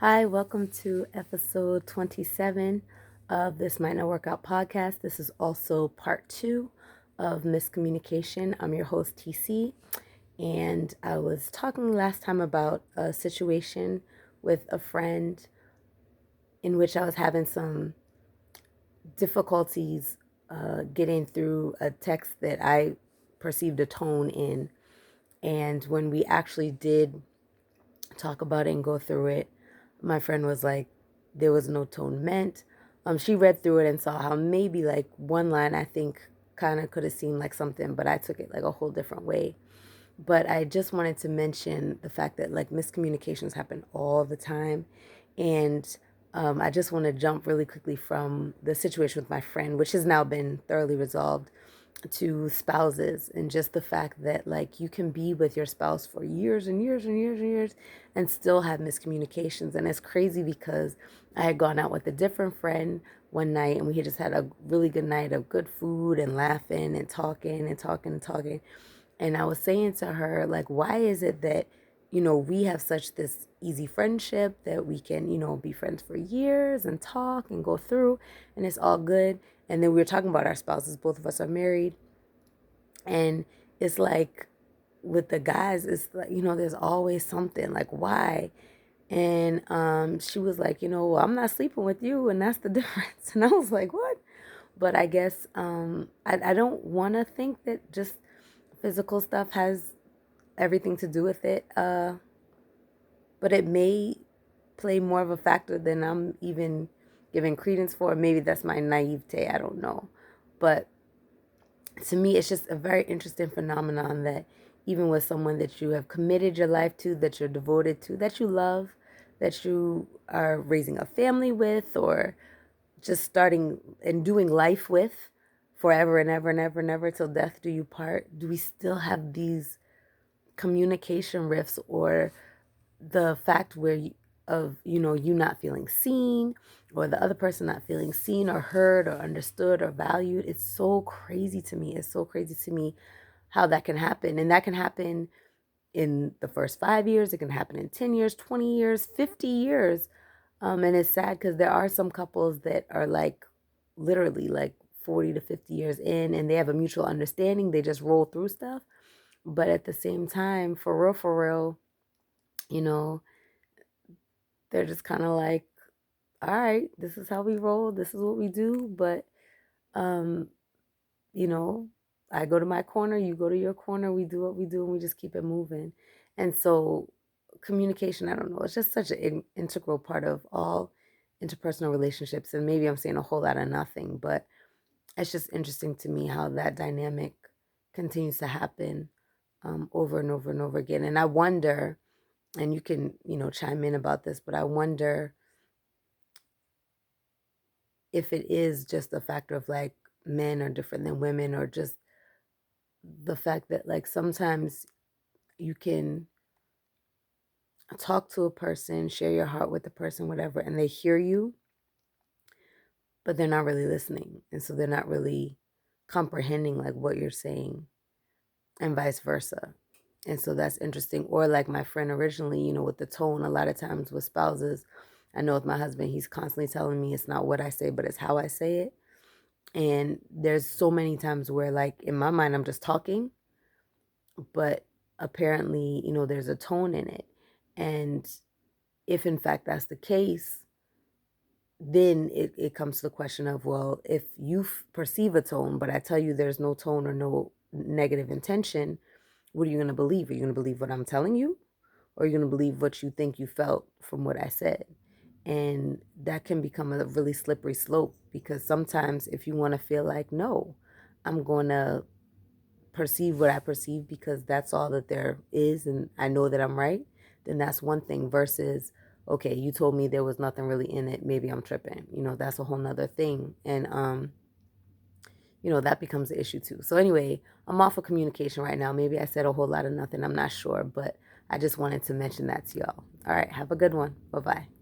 Hi, welcome to episode 27 of This Might Not Workout podcast. This is also part two of Miscommunication. I'm your host, TC, and I was talking last time about a situation with a friend in which I was having some difficulties getting through a text that I perceived a tone in. And when we actually did talk about it and go through it, my friend was like, there was no tone meant. She read through it and saw how maybe like one line I think kind of could have seemed like something, but I took it like a whole different way. But I just wanted to mention the fact that like miscommunications happen all the time. And I just want to jump really quickly from the situation with my friend, which has now been thoroughly resolved, to spouses, and just the fact that like you can be with your spouse for years and years and years and years and still have miscommunications. And it's crazy because I had gone out with a different friend one night and we had just had a really good night of good food and laughing and talking and talking and talking. And I was saying to her, like, why is it that, we have such this easy friendship that we can, be friends for years and talk and go through and it's all good. And then we were talking about our spouses, both of us are married. And it's like with the guys, it's like, there's always something like, why? And she was like, well, I'm not sleeping with you. And that's the difference. And I was like, what? But I guess I don't want to think that just physical stuff has everything to do with it. But it may play more of a factor than I'm even giving credence for. Maybe that's my naivete. I don't know. But to me, it's just a very interesting phenomenon that even with someone that you have committed your life to, that you're devoted to, that you love, that you are raising a family with, or just starting and doing life with forever and ever and ever and ever till death do you part, do we still have these communication rifts, or the fact where you not feeling seen, or the other person not feeling seen or heard or understood or valued? It's so crazy to me. It's so crazy to me how that can happen. And that can happen in the first 5 years. It can happen in 10 years, 20 years, 50 years. And it's sad because there are some couples that are like literally like 40 to 50 years in and they have a mutual understanding. They just roll through stuff. But at the same time, for real, you know, they're just kind of like, all right, this is how we roll. This is what we do. But, um, you know, I go to my corner, you go to your corner, we do what we do, and we just keep it moving. And so, communication, I don't know, it's just such an integral part of all interpersonal relationships. And maybe I'm saying a whole lot of nothing, but it's just interesting to me how that dynamic continues to happen over and over and over again. And I wonder, and you can, chime in about this, but I wonder if it is just a factor of like men are different than women, or just the fact that like sometimes you can talk to a person, share your heart with the person, whatever, and they hear you, but they're not really listening. And so they're not really comprehending like what you're saying, and vice versa. And so that's interesting. Or like my friend originally, with the tone, a lot of times with spouses, I know with my husband, he's constantly telling me it's not what I say, but it's how I say it. And there's so many times where like in my mind, I'm just talking, but apparently, there's a tone in it. And if in fact that's the case, then it comes to the question of, well, if you perceive a tone, but I tell you there's no tone or no negative intention, what are you going to believe? Are you going to believe what I'm telling you? Or are you going to believe what you think you felt from what I said? And that can become a really slippery slope, because sometimes if you want to feel like, no, I'm going to perceive what I perceive because that's all that there is and I know that I'm right, then that's one thing, versus, okay, you told me there was nothing really in it, maybe I'm tripping. That's a whole nother thing. And that becomes the issue too. So anyway, I'm off of communication right now. Maybe I said a whole lot of nothing, I'm not sure, but I just wanted to mention that to y'all. All right, have a good one. Bye-bye.